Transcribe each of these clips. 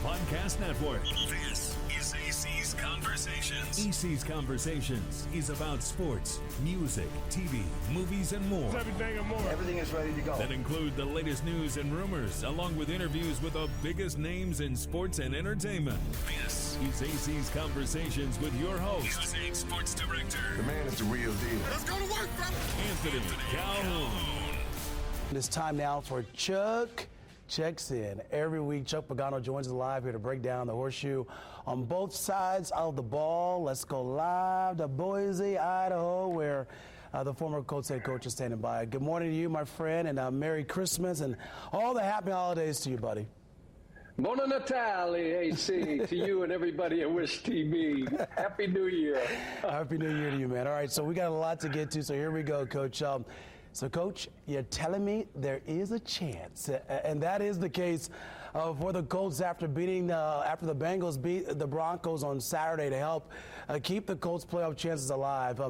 Podcast Network. This is AC's Conversations. AC's Conversations is about sports, music, TV, movies, and more. Everything and more. Everything is ready to go. That include the latest news and rumors, along with interviews with the biggest names in sports and entertainment. This is AC's Conversations with your host, Music Sports Director. The man is the real deal. Let's go to work, brother. Anthony Calhoun. It's time now for Chuck Checks In. Every week, Chuck Pagano joins us live here to break down the horseshoe on both sides of the ball. Let's go live to Boise, Idaho, where the former Colts head coach is standing by. Good morning to you, my friend, and Merry Christmas and all the happy holidays to you, buddy. Buona Natale, AC, to you and everybody at Wish TV. Happy New Year. Happy New Year to you, man. All right, so we got a lot to get to, so here we go, Coach. So, Coach, you're telling me there is a chance, and that is the case for the Colts after the Bengals beat the Broncos on Saturday to help keep the Colts' playoff chances alive.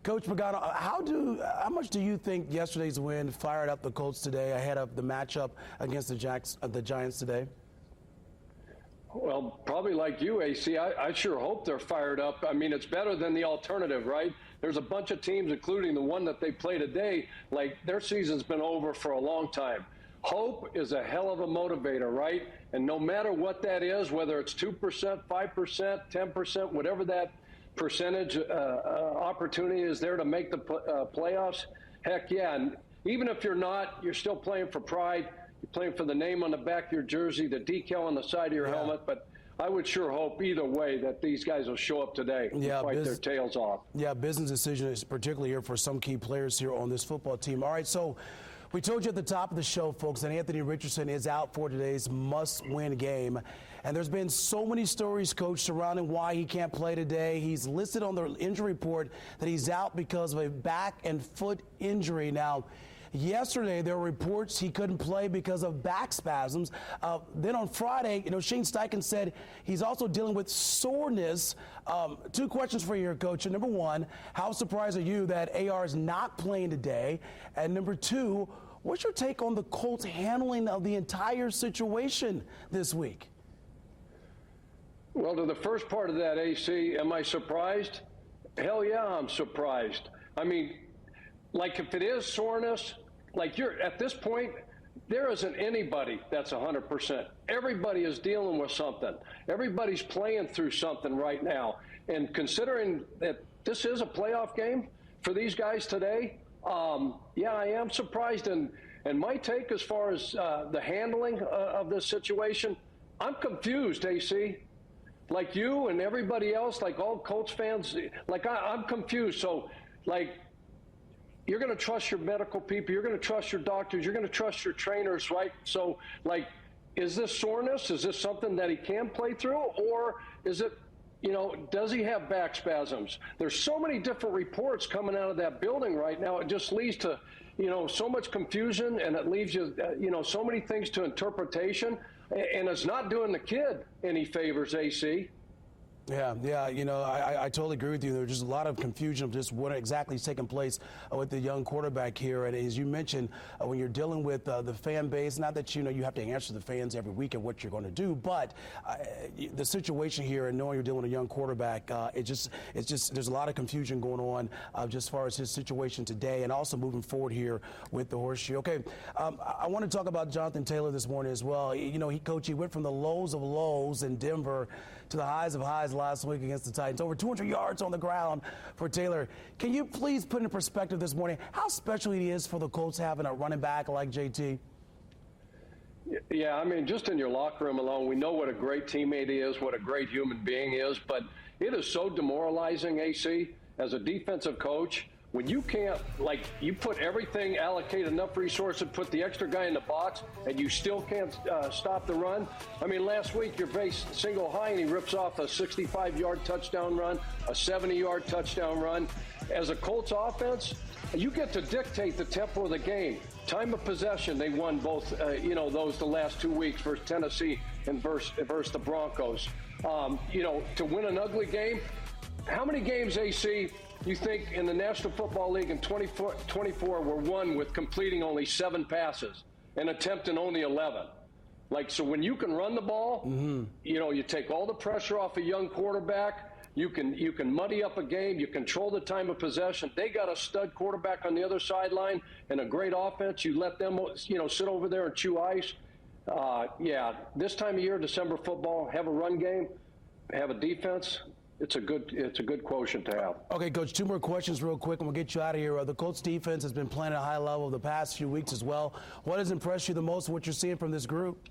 Coach Pagano, how much do you think yesterday's win fired up the Colts today ahead of the matchup against the Giants today? Well, probably like you, AC, I sure hope they're fired up. I mean, it's better than the alternative, right? There's a bunch of teams, including the one that they play today, like their season's been over for a long time. Hope is a hell of a motivator, right? And no matter what that is, whether it's 2%, 5%, 10%, whatever that percentage opportunity is there to make the playoffs, heck yeah. And even if you're not, you're still playing for pride. You're playing for the name on the back of your jersey, the decal on the side of your helmet. But I would sure hope either way that these guys will show up today and fight their tails off. Yeah, business decision is particularly here for some key players here on this football team. All right, so we told you at the top of the show, folks, that Anthony Richardson is out for today's must-win game. And there's been so many stories, Coach, surrounding why he can't play today. He's listed on the injury report that he's out because of a back and foot injury. Now, yesterday, there were reports he couldn't play because of back spasms. Then on Friday, Shane Steichen said he's also dealing with soreness. Two questions for you here, Coach. Number one, how surprised are you that AR is not playing today? And number two, what's your take on the Colts' handling of the entire situation this week? Well, to the first part of that, AC, am I surprised? Hell yeah, I'm surprised. I mean, like if it is soreness, like you're at this point, there isn't anybody that's 100%. Everybody is dealing with something. Everybody's playing through something right now. And considering that this is a playoff game for these guys today, yeah, I am surprised. And my take as far as the handling of this situation, I'm confused, AC. Like you and everybody else, like all Colts fans, like I'm confused. So, like, you're going to trust your medical people. You're going to trust your doctors. You're going to trust your trainers, right? So, like, is this soreness? Is this something that he can play through? Or is it, does he have back spasms? There's so many different reports coming out of that building right now. It just leads to, so much confusion, and it leaves you, so many things to interpretation. And it's not doing the kid any favors, AC. Yeah, I totally agree with you. There's just a lot of confusion of just what exactly is taking place with the young quarterback here. And as you mentioned, when you're dealing with the fan base, not that you have to answer the fans every week and what you're going to do, but the situation here and knowing you're dealing with a young quarterback, it's just there's a lot of confusion going on just as far as his situation today and also moving forward here with the horseshoe. Okay, I want to talk about Jonathan Taylor this morning as well. He went from the lows of lows in Denver to the highs of highs last week against the Titans. Over 200 yards on the ground for Taylor. Can you please put into perspective this morning how special it is for the Colts having a running back like JT? Yeah, I mean, just in your locker room alone, we know what a great teammate he is, what a great human being he is, but it is so demoralizing, AC, as a defensive coach, when you can't, you put everything, allocate enough resources, put the extra guy in the box, and you still can't stop the run. I mean, last week your base single high, and he rips off a 65-yard touchdown run, a 70-yard touchdown run. As a Colts offense, you get to dictate the tempo of the game. Time of possession, they won both, those the last 2 weeks versus Tennessee and versus the Broncos. To win an ugly game, how many games, AC, you think in the National Football League in 24 were won with completing only 7 passes and attempting only 11? Like, so when you can run the ball, you take all the pressure off a young quarterback. You can muddy up a game. You control the time of possession. They got a stud quarterback on the other sideline and a great offense. You let them, sit over there and chew ice. This time of year, December football, have a run game, have a defense. It's a good quotient to have. Okay, Coach, 2 more questions real quick, and we'll get you out of here. The Colts defense has been playing at a high level the past few weeks as well. What has impressed you the most, what you're seeing from this group?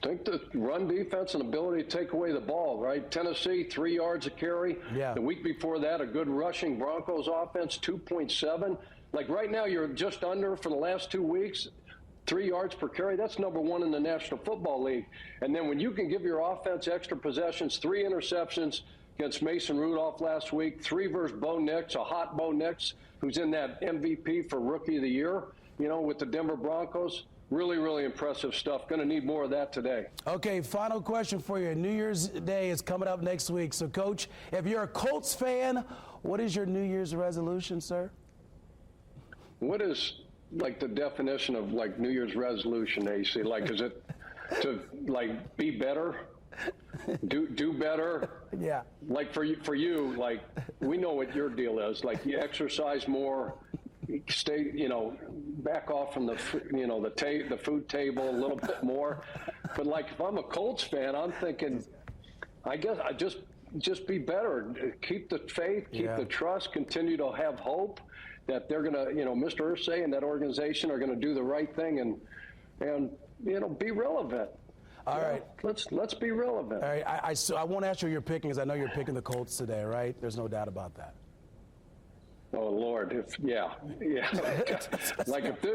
I think the run defense and ability to take away the ball, right? Tennessee, 3 yards a carry. Yeah. The week before that, a good rushing Broncos offense, 2.7. Like right now, you're just under for the last 2 weeks, 3 yards per carry. That's number 1 in the National Football League. And then when you can give your offense extra possessions, 3 interceptions against Mason Rudolph last week, 3 versus Bo Nix, a hot Bo Nix, who's in that MVP for Rookie of the Year, with the Denver Broncos. Really, really impressive stuff. Going to need more of that today. Okay, final question for you. New Year's Day is coming up next week. So, Coach, if you're a Colts fan, what is your New Year's resolution, sir? What is, the definition of, New Year's resolution, AC? Is it to, be better? Do better? Yeah. For you, we know what your deal is. You exercise more, stay, back off from the food table a little bit more. But if I'm a Colts fan, I'm thinking, I guess I just be better. Keep the faith, keep the trust, continue to have hope that they're going to, Mr. Irsay and that organization are going to do the right thing and be relevant. All right. Let's be relevant. All right. I won't ask you who you're picking because I know you're picking the Colts today, right? There's no doubt about that. Oh, Lord. If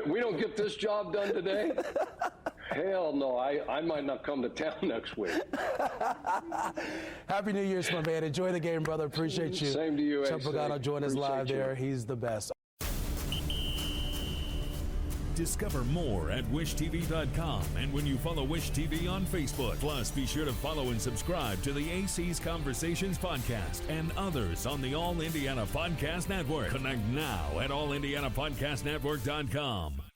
we don't get this job done today, hell no, I might not come to town next week. Happy New Year's, my man. Enjoy the game, brother. Appreciate you. Same to you, Chuck Pagano joined us live there. He's the best. Discover more at wishtv.com and when you follow Wish TV on Facebook. Plus, be sure to follow and subscribe to the AC's Conversations podcast and others on the All Indiana Podcast Network. Connect now at allindianapodcastnetwork.com.